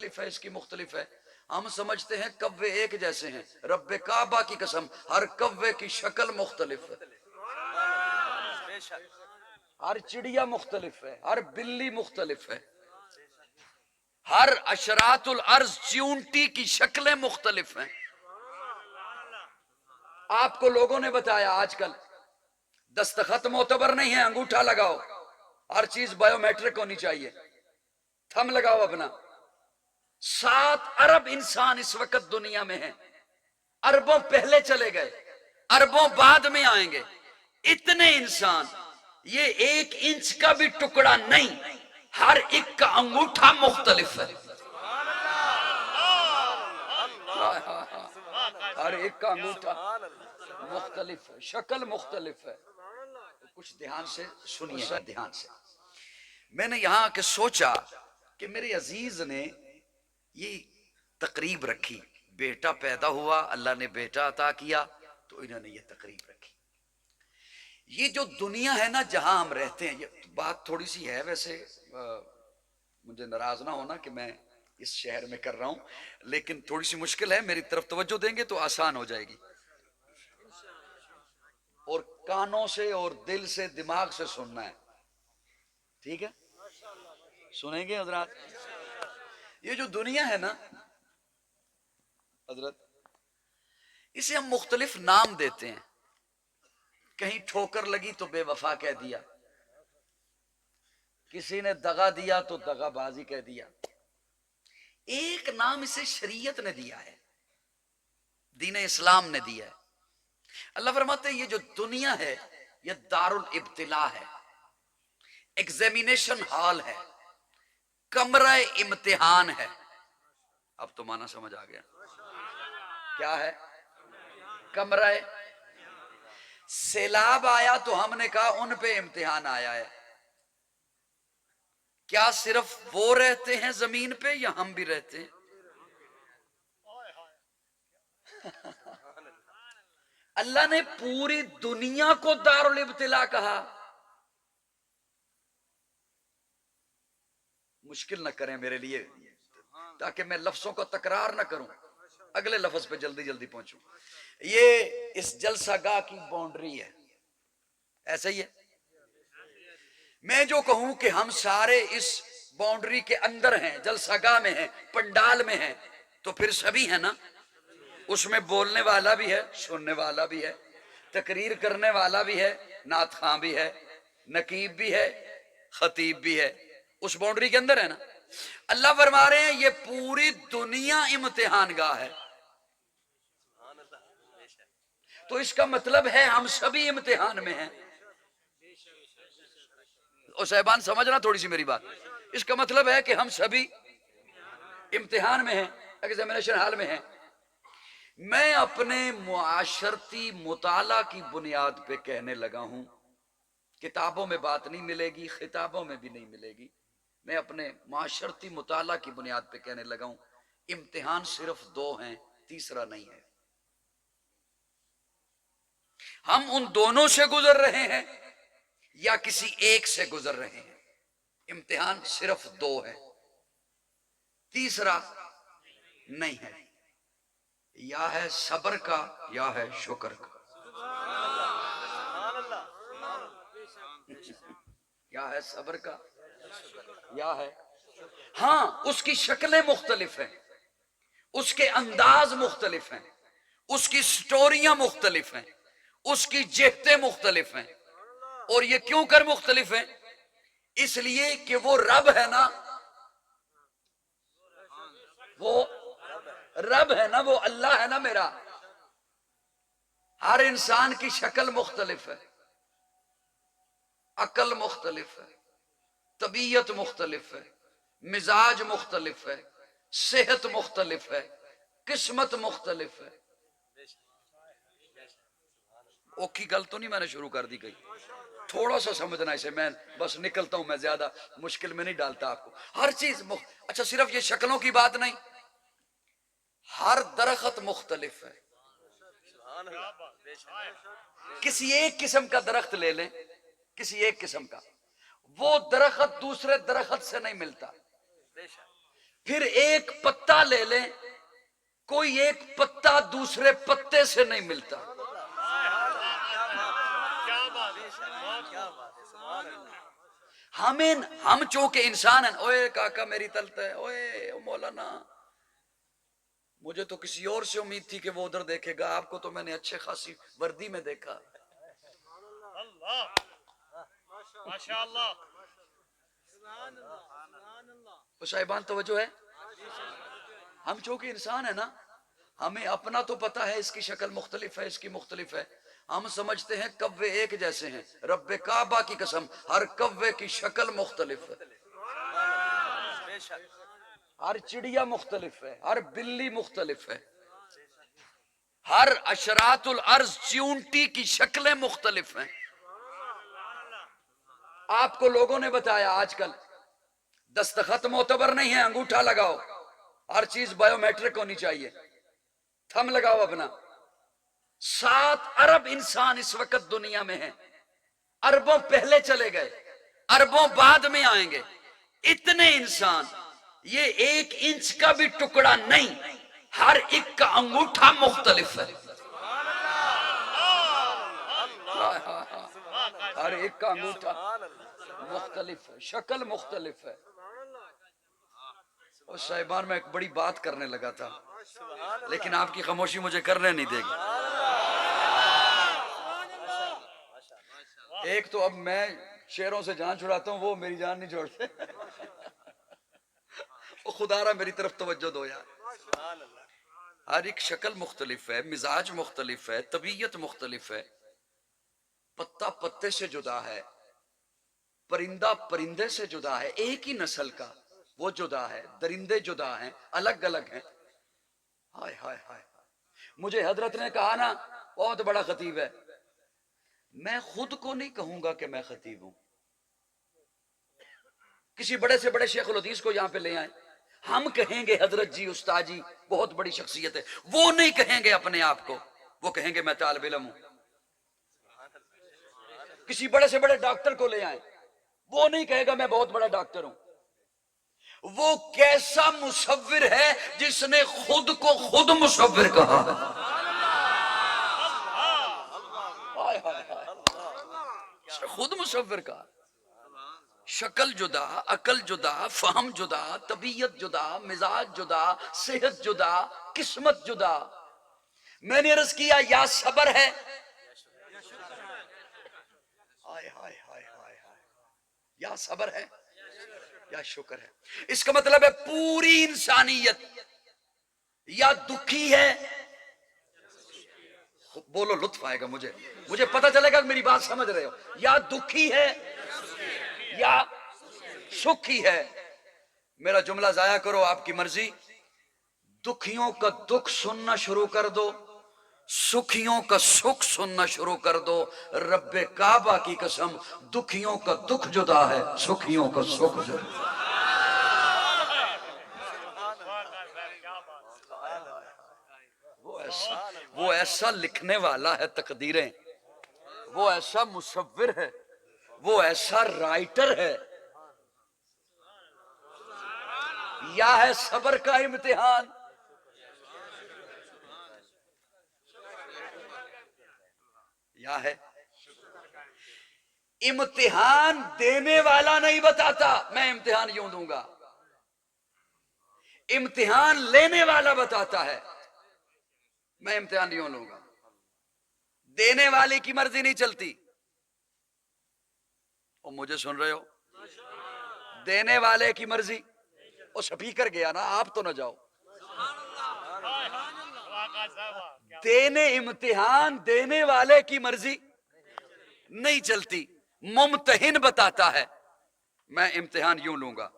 ہے، اس کی مختلف ہے. ہم سمجھتے ہیں کوے ایک جیسے ہیں، رب کعبہ کی قسم ہر کوے کی شکل مختلف ہے، ہر چڑیا مختلف ہے، ہر بلی مختلف ہے، ہر اشرات الارض چیونٹی کی شکلیں مختلف ہیں. آپ کو لوگوں نے بتایا آج کل دستخط معتبر نہیں ہے، انگوٹھا لگاؤ، ہر چیز بایو میٹرک ہونی چاہیے، تھم لگاؤ اپنا. 7 ارب انسان اس وقت دنیا میں ہیں، اربوں پہلے چلے گئے، اربوں بعد میں آئیں گے. اتنے انسان، یہ 1 انچ کا بھی ٹکڑا نہیں، ہر ایک کا انگوٹھا مختلف ہے، ہر ایک کا انگوٹھا مختلف ہے، شکل مختلف ہے. کچھ دھیان سے سنیے گا، دھیان سے. میں نے یہاں کے سوچا کہ میرے عزیز نے یہ تقریب رکھی، بیٹا پیدا ہوا، اللہ نے بیٹا عطا کیا تو انہوں نے یہ تقریب رکھی. یہ جو دنیا ہے نا جہاں ہم رہتے ہیں، یہ بات تھوڑی سی ہے ویسے، مجھے ناراض نہ ہونا کہ میں اس شہر میں کر رہا ہوں، لیکن تھوڑی سی مشکل ہے، میری طرف توجہ دیں گے تو آسان ہو جائے گی، اور کانوں سے اور دل سے دماغ سے سننا ہے، ٹھیک ہے؟ سنیں گے حضرات؟ یہ جو دنیا ہے نا حضرت، اسے ہم مختلف نام دیتے ہیں. کہیں ٹھوکر لگی تو بے وفا کہہ دیا، کسی نے دغا دیا تو دغا بازی کہہ دیا. ایک نام اسے شریعت نے دیا ہے، دین اسلام نے دیا ہے. اللہ فرماتے ہیں یہ جو دنیا ہے یہ دار الابتلاء ہے، ایگزامینیشن ہال ہے، کمرہ امتحان ہے. اب تو معنی سمجھ آ گیا کیا ہے کمرہ. سیلاب آیا تو ہم نے کہا ان پہ امتحان آیا ہے. کیا صرف وہ رہتے ہیں زمین پہ یا ہم بھی رہتے ہیں؟ اللہ نے پوری دنیا کو دار الابتلاء کہا. مشکل نہ کریں میرے لیے تاکہ میں لفظوں کو تکرار نہ کروں، اگلے لفظ پہ جلدی جلدی پہنچوں. یہ اس جلسہ گاہ کی باؤنڈری ہے، ایسا ہی ہے. میں جو کہوں کہ ہم سارے اس باؤنڈری کے اندر ہیں، جلسہ گاہ میں ہیں، پنڈال میں ہیں، تو پھر سبھی ہیں نا. اس میں بولنے والا بھی ہے، سننے والا بھی ہے، تقریر کرنے والا بھی ہے، نعت خواں بھی ہے، نقیب بھی ہے، خطیب بھی ہے. اس باؤنڈری کے اندر ہے نا. اللہ فرما رہے ہیں یہ پوری دنیا امتحان گاہ ہے. تو اس کا مطلب ہے ہم سبھی امتحان میں ہیں. اور صاحبان سمجھنا تھوڑی سی میری بات، اس کا مطلب ہے کہ ہم سبھی امتحان میں ہیں، ایگزامینیشن ہال میں ہیں. میں اپنے معاشرتی مطالعہ کی بنیاد پہ کہنے لگا ہوں، کتابوں میں بات نہیں ملے گی، خطابوں میں بھی نہیں ملے گی. میں اپنے معاشرتی مطالعہ کی بنیاد پہ کہنے لگا ہوں امتحان صرف 2 ہیں، تیسرا نہیں ہے. ہم ان دونوں سے گزر رہے ہیں یا کسی ایک سے گزر رہے ہیں. امتحان صرف 2 ہے، تیسرا نہیں ہے. یا ہے صبر کا یا ہے شکر کا. یا ہے صبر کا یا ہے، ہاں اس کی شکلیں مختلف ہیں، اس کے انداز مختلف ہیں، اس کی سٹوریاں مختلف ہیں، اس کی جہتیں مختلف ہیں. اور یہ کیوں کر مختلف ہیں؟ اس لیے کہ وہ رب ہے نا، وہ رب ہے نا، وہ اللہ ہے نا میرا. ہر انسان کی شکل مختلف ہے، عقل مختلف ہے، طبیعت مختلف ہے، مزاج مختلف ہے، صحت مختلف ہے، قسمت مختلف ہے. اوکھی گل تو نہیں میں نے شروع کر دی گئی، تھوڑا سا سمجھنا اسے، میں بس نکلتا ہوں، میں زیادہ مشکل میں نہیں ڈالتا آپ کو. ہر چیز اچھا صرف یہ شکلوں کی بات نہیں، ہر درخت مختلف ہے. کسی ایک قسم کا درخت لے لیں، کسی ایک قسم کا، وہ درخت دوسرے درخت سے نہیں ملتا. پھر ایک پتا لے لیں، کوئی ایک پتا دوسرے پتے سے نہیں ملتا. ہم چونکہ انسان ہیں. اوے کاکا میری تلت ہے، اوے مولانا مجھے تو کسی اور سے امید تھی کہ وہ ادھر دیکھے گا، آپ کو تو میں نے اچھے خاصی وردی میں دیکھا. صاحبان توجہ ہے. ہم چونکہ انسان ہیں نا، ہمیں اپنا تو پتا ہے اس کی شکل مختلف ہے، اس کی مختلف ہے. ہم سمجھتے ہیں کوے ایک جیسے ہیں. رب کعبہ کی قسم ہر کوے کی شکل مختلف ہے، ہر چڑیا مختلف ہے، ہر بلی مختلف ہے، ہر اشرات الارض چیونٹی کی شکلیں مختلف ہیں. آپ کو لوگوں نے بتایا آج کل دستخط معتبر نہیں ہے، انگوٹھا لگاؤ، ہر چیز بایو میٹرک ہونی چاہیے، تھم لگاؤ اپنا. 7 ارب انسان اس وقت دنیا میں ہیں. اربوں پہلے چلے گئے، اربوں بعد میں آئیں گے. اتنے انسان، یہ 1 انچ کا بھی ٹکڑا نہیں، ہر ایک کا انگوٹھا مختلف ہے. ہر ایک کا انگوٹھا مختلف ہے، شکل مختلف ہے. اور صاحبان میں ایک بڑی بات کرنے لگا تھا، لیکن آپ کی خاموشی مجھے کرنے نہیں دے گی. ایک تو اب میں شیروں سے جان چھڑاتا ہوں، وہ میری جان نہیں چھوڑتے. وہ خدا را میری طرف توجہ دو یار. ہر ایک شکل مختلف ہے، مزاج مختلف ہے، طبیعت مختلف ہے. پتا پتے سے جدا ہے، پرندہ پرندے سے جدا ہے، ایک ہی نسل کا وہ جدا ہے. درندے جدا ہیں، الگ الگ ہیں. ہائے ہائے ہائے. مجھے حضرت نے کہا نا بہت بڑا خطیب ہے، میں خود کو نہیں کہوں گا کہ میں خطیب ہوں. کسی بڑے سے بڑے شیخ الحدیث کو یہاں پہ لے آئیں، ہم کہیں گے حضرت جی استاد جی بہت بڑی شخصیت ہے. وہ نہیں کہیں گے اپنے آپ کو، وہ کہیں گے میں طالب علم ہوں. کسی بڑے سے بڑے ڈاکٹر کو لے آئیں، وہ نہیں کہے گا میں بہت بڑا ڈاکٹر ہوں. وہ کیسا مصور ہے جس نے خود کو خود مصور کہا. خود مصور کہا. شکل جدا، عقل جدا، فہم جدا، طبیعت جدا، مزاج جدا، صحت جدا، قسمت جدا. میں نے عرض کیا یا صبر ہے، یا صبر ہے یا شکر ہے. اس کا مطلب ہے پوری انسانیت یا دکھی ہے. بولو لطف آئے گا، مجھے پتہ چلے گا کہ میری بات سمجھ رہے ہو. یا دکھی ہے یا سکھی ہے. میرا جملہ ضائع کرو آپ کی مرضی. دکھیوں کا دکھ سننا شروع کر دو، سکھیوں کا سکھ سننا شروع کر دو. رب کعبہ کی قسم دکھیوں کا دکھ جدا ہے، سکھیوں کا سکھ جدا. وہ ایسا لکھنے والا ہے تقدیریں، وہ ایسا مصور ہے، وہ ایسا رائٹر ہے. یا ہے صبر کا امتحان، یا ہے امتحان دینے والا نہیں بتاتا میں امتحان یوں دوں گا، امتحان لینے والا بتاتا ہے میں امتحان یوں لوں گا. دینے والے کی مرضی نہیں چلتی. اور مجھے سن رہے ہو؟ دینے والے کی مرضی. وہ سپیکر گیا نا، آپ تو نہ جاؤ. دینے امتحان دینے والے کی مرضی نہیں چلتی. ممتحن بتاتا ہے میں امتحان یوں لوں گا.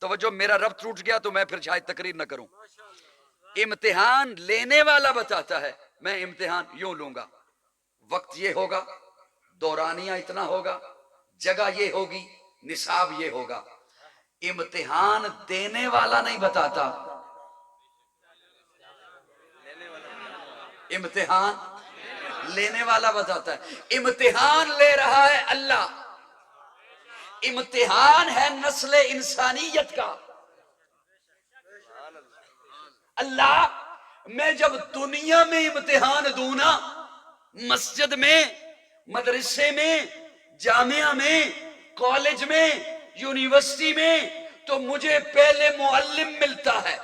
توجہ، میرا رب ٹوٹ گیا تو میں پھر شاید تقریر نہ کروں. امتحان لینے والا بتاتا ہے میں امتحان یوں لوں گا. وقت یہ ہوگا، دورانیہ اتنا ہوگا، جگہ یہ ہوگی، نصاب یہ ہوگا. امتحان دینے والا نہیں بتاتا، امتحان لینے والا بتاتا ہے. امتحان لے رہا ہے اللہ، امتحان ہے نسل انسانیت کا. اللہ میں جب دنیا میں امتحان دوں نا، مسجد میں، مدرسے میں، جامعہ میں، کالج میں، یونیورسٹی میں، تو مجھے پہلے معلم ملتا ہے،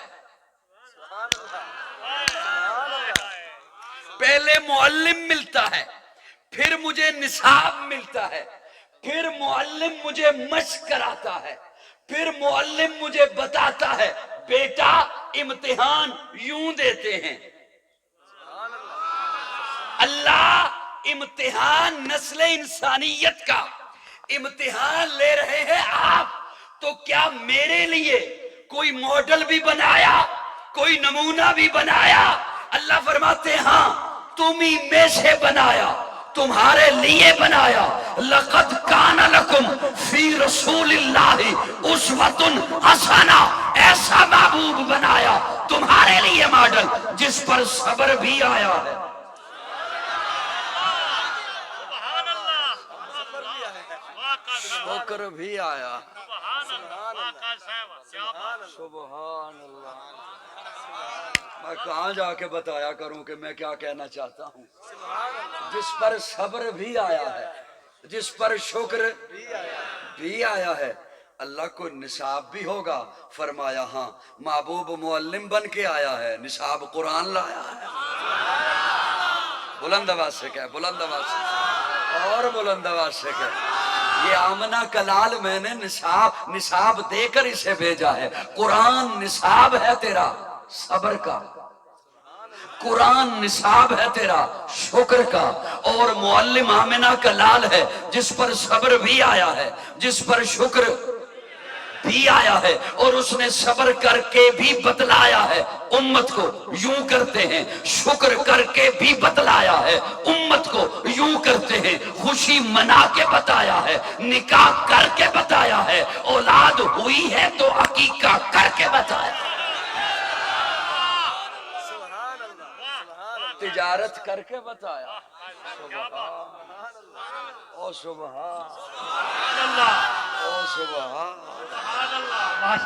پہلے معلم ملتا ہے، پھر مجھے نصاب ملتا ہے، پھر معلم مجھے مشق کراتا ہے، پھر معلم مجھے بتاتا ہے بیٹا امتحان یوں دیتے ہیں۔ اللہ امتحان نسل انسانیت کا امتحان لے رہے ہیں آپ، تو کیا میرے لیے کوئی ماڈل بھی بنایا، کوئی نمونہ بھی بنایا؟ اللہ فرماتے ہاں تم ہی میں سے بنایا، تمہارے لیے بنایا۔ لقد کان لکم فی رسول اللہ اسوۃ حسنہ، ایسا محبوب بنایا تمہارے لیے ماڈل جس پر صبر بھی آیا ہے۔ شکر بھی آیا۔ سبحان اللہ۔ میں کہاں جا کے بتایا کروں کہ میں کیا کہنا چاہتا ہوں؟ جس پر صبر بھی آیا ہے، جس پر شکر بھی آیا ہے۔ اللہ کو نصاب بھی ہوگا، فرمایا ہاں محبوب معلم بن کے آیا ہے، نصاب قرآن لایا ہے۔ بلند آواز سے کہہ، بلند آواز سے اور بلند آواز سے کہہ، یہ آمنہ کلال میں نے نصاب دے کر اسے بھیجا ہے۔ قرآن نصاب ہے تیرا صبر کا، قرآن نصاب ہے تیرا شکر کا، اور معلم آمنہ کلال ہے جس پر صبر بھی آیا ہے، جس پر شکر بھی آیا ہے، اور اس نے صبر کر کے بھی بتلایا ہے امت کو یوں کرتے ہیں، شکر کر کے بھی بتلایا ہے امت کو یوں کرتے ہیں، خوشی منا کے بتایا ہے، نکاح کر کے بتایا ہے، اولاد ہوئی ہے تو عقیقہ کر کے بتایا، تجارت کر کے بتایا۔ او سبحان اللہ، او سبحان اللہ۔